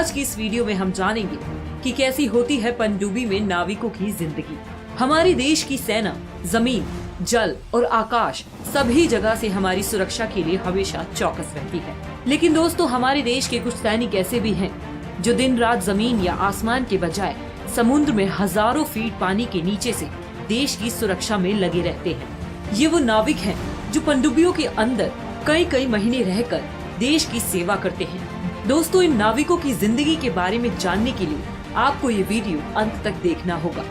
आज की इस वीडियो में हम जानेंगे कि कैसी होती है पनडुब्बी में नाविकों की जिंदगी। हमारे देश की सेना जमीन, जल और आकाश सभी जगह से हमारी सुरक्षा के लिए हमेशा चौकस रहती है। लेकिन दोस्तों, हमारे देश के कुछ सैनिक ऐसे भी हैं जो दिन रात जमीन या आसमान के बजाय समुद्र में हजारों फीट पानी के नीचे से देश की सुरक्षा में लगे रहते हैं। ये वो नाविक हैं जो पनडुब्बियों के अंदर कई कई महीने रहकर देश की सेवा करते हैं। दोस्तों, इन नाविकों की जिंदगी के बारे में जानने के लिए आपको ये वीडियो अंत तक देखना होगा।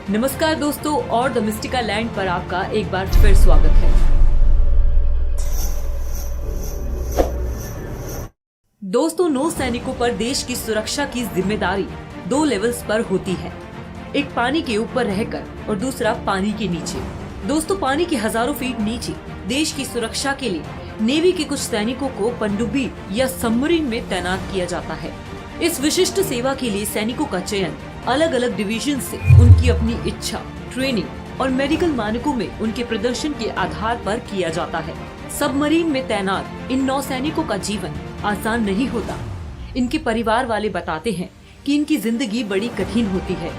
नमस्कार दोस्तों, और द मिस्टिका लैंड पर आपका एक बार फिर स्वागत है। दोस्तों, नौ सैनिकों पर देश की सुरक्षा की जिम्मेदारी 2 लेवल्स पर होती है, एक पानी के ऊपर रहकर और दूसरा पानी के नीचे। दोस्तों, पानी के हजारों फीट नीचे देश की सुरक्षा के लिए नेवी के कुछ सैनिकों को पनडुब्बी या सबमरीन में तैनात किया जाता है। इस विशिष्ट सेवा के लिए सैनिकों का चयन अलग अलग डिवीजन से उनकी अपनी इच्छा, ट्रेनिंग और मेडिकल मानकों में उनके प्रदर्शन के आधार पर किया जाता है। सबमरीन में तैनात इन 9 सैनिकों का जीवन आसान नहीं होता। इनके परिवार वाले बताते हैं कि इनकी जिंदगी बड़ी कठिन होती है।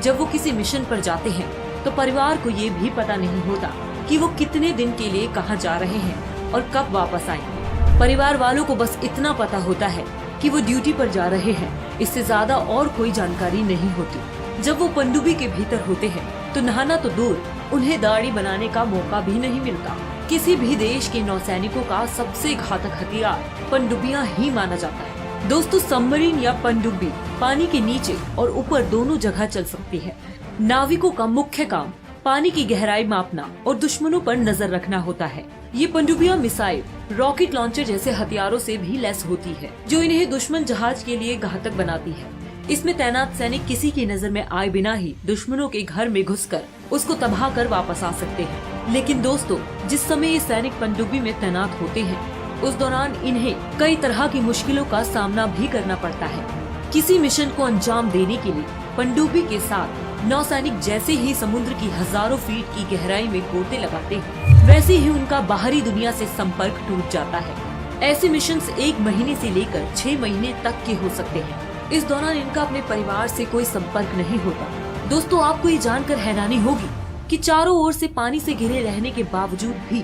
जब वो किसी मिशन पर जाते हैं तो परिवार को ये भी पता नहीं होता कि वो कितने दिन के लिए कहाँ जा रहे हैं और कब वापस आएंगे। परिवार वालों को बस इतना पता होता है कि वो ड्यूटी पर जा रहे हैं, इससे ज्यादा और कोई जानकारी नहीं होती। जब वो पनडुब्बी के भीतर होते हैं तो नहाना तो दूर, उन्हें दाढ़ी बनाने का मौका भी नहीं मिलता। किसी भी देश के नौसैनिकों का सबसे घातक हथियार पनडुब्बियां ही माना जाता है। दोस्तों, सबमरीन या पनडुब्बी पानी के नीचे और ऊपर दोनों जगह चल सकती है। नाविकों का मुख्य काम पानी की गहराई मापना और दुश्मनों पर नजर रखना होता है। ये पनडुब्बियां मिसाइल, रॉकेट लॉन्चर जैसे हथियारों से भी लैस होती है, जो इन्हें दुश्मन जहाज के लिए घातक बनाती है। इसमें तैनात सैनिक किसी की नजर में आए बिना ही दुश्मनों के घर में घुसकर उसको तबाह कर वापस आ सकते हैं। लेकिन दोस्तों, जिस समय ये सैनिक पनडुब्बी में तैनात होते हैं, उस दौरान इन्हें कई तरह की मुश्किलों का सामना भी करना पड़ता है। किसी मिशन को अंजाम देने के लिए पनडुब्बी के साथ नौसैनिक जैसे ही समुद्र की हजारों फीट की गहराई में गोते लगाते हैं, वैसे ही उनका बाहरी दुनिया से संपर्क टूट जाता है। ऐसे मिशंस 1 महीने से लेकर 6 महीने तक के हो सकते हैं। इस दौरान इनका अपने परिवार से कोई संपर्क नहीं होता। दोस्तों, आपको ये जानकर हैरानी होगी कि चारों ओर से पानी से घिरे रहने के बावजूद भी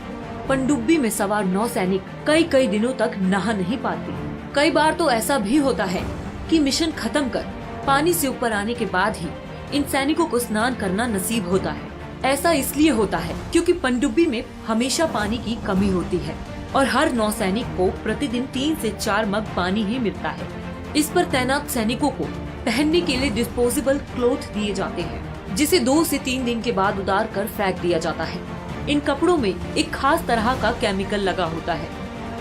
पनडुब्बी में सवार नौसैनिक कई दिनों तक नहा नहीं पाते। कई बार तो ऐसा भी होता है कि मिशन खत्म कर पानी से ऊपर आने के बाद ही इन सैनिकों को स्नान करना नसीब होता है। ऐसा इसलिए होता है क्योंकि पनडुब्बी में हमेशा पानी की कमी होती है और हर नौसैनिक को प्रतिदिन 3 से 4 मग पानी ही मिलता है। इस पर तैनात सैनिकों को पहनने के लिए डिस्पोजेबल क्लोथ दिए जाते हैं, जिसे 2 से 3 दिन के बाद उतार कर फेंक दिया जाता है। इन कपड़ों में एक खास तरह का केमिकल लगा होता है,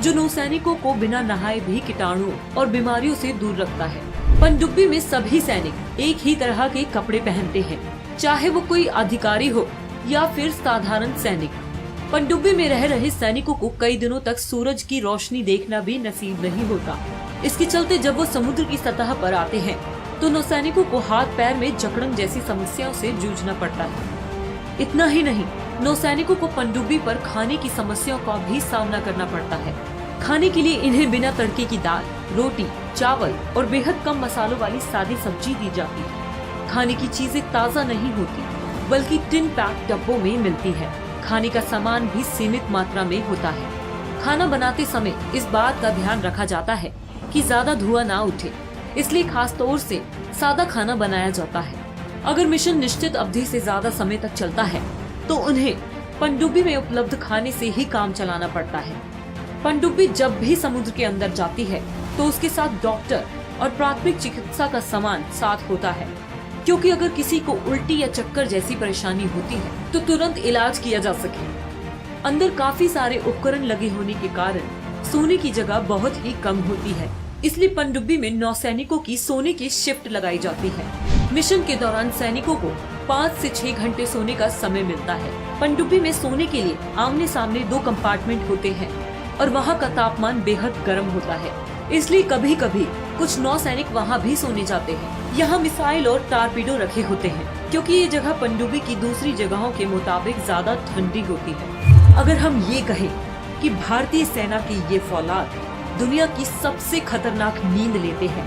जो नौसैनिकों को बिना नहाए भी कीटाणुओं और बीमारियों से दूर रखता है। पनडुब्बी में सभी सैनिक एक ही तरह के कपड़े पहनते हैं, चाहे वो कोई अधिकारी हो या फिर साधारण सैनिक। पनडुब्बी में रह रहे सैनिकों को कई दिनों तक सूरज की रोशनी देखना भी नसीब नहीं होता। इसके चलते जब वो समुद्र की सतह पर आते हैं तो नौसैनिकों को हाथ पैर में जकड़न जैसी समस्याओं से जूझना पड़ता है। इतना ही नहीं, नौसैनिकों को पनडुब्बी पर खाने की समस्याओं का भी सामना करना पड़ता है। खाने के लिए इन्हें बिना तड़के की दाल, रोटी, चावल और बेहद कम मसालों वाली सादी सब्जी दी जाती है। खाने की चीजें ताज़ा नहीं होती, बल्कि टिन पैक डब्बों में मिलती है। खाने का सामान भी सीमित मात्रा में होता है। खाना बनाते समय इस बात का ध्यान रखा जाता है कि ज्यादा धुआं ना उठे, इसलिए खास तौर से सादा खाना बनाया जाता है। अगर मिशन निश्चित अवधि से ज्यादा समय तक चलता है तो उन्हें पनडुब्बी में उपलब्ध खाने से ही काम चलाना पड़ता है। पनडुब्बी जब भी समुद्र के अंदर जाती है तो उसके साथ डॉक्टर और प्राथमिक चिकित्सा का सामान साथ होता है, क्योंकि अगर किसी को उल्टी या चक्कर जैसी परेशानी होती है तो तुरंत इलाज किया जा सके। अंदर काफी सारे उपकरण लगे होने के कारण सोने की जगह बहुत ही कम होती है, इसलिए पनडुब्बी में नौसैनिकों की सोने की शिफ्ट लगाई जाती है। मिशन के दौरान सैनिकों को 5 से 6 घंटे सोने का समय मिलता है। पनडुब्बी में सोने के लिए आमने सामने 2 कंपार्टमेंट होते हैं और वहाँ का तापमान बेहद गर्म होता है, इसलिए कभी कभी कुछ नौसैनिक वहाँ भी सोने जाते हैं। यहाँ मिसाइल और टारपीडो रखे होते हैं, क्योंकि ये जगह पनडुब्बी की दूसरी जगहों के मुताबिक ज्यादा ठंडी होती है। अगर हम ये कहें कि भारतीय सेना की ये फौलाद दुनिया की सबसे खतरनाक नींद लेते हैं,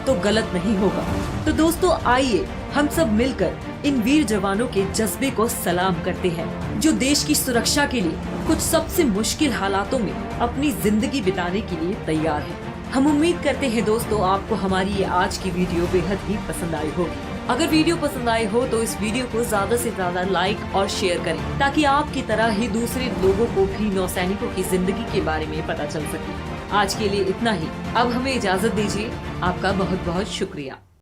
तो गलत नहीं होगा। तो दोस्तों आइए हम सब मिलकर इन वीर जवानों के जज्बे को सलाम करते हैं, जो देश की सुरक्षा के लिए कुछ सबसे मुश्किल हालातों में अपनी जिंदगी बिताने के लिए तैयार है। हम उम्मीद करते हैं दोस्तों आपको हमारी ये आज की वीडियो बेहद ही पसंद आई होगी। अगर वीडियो पसंद आई हो तो इस वीडियो को ज्यादा से ज्यादा लाइक और शेयर करें, ताकि आपकी तरह ही दूसरे लोगों को भी नौसैनिकों की जिंदगी के बारे में पता चल सके। आज के लिए इतना ही। अब हमें इजाजत दीजिए। आपका बहुत बहुत शुक्रिया।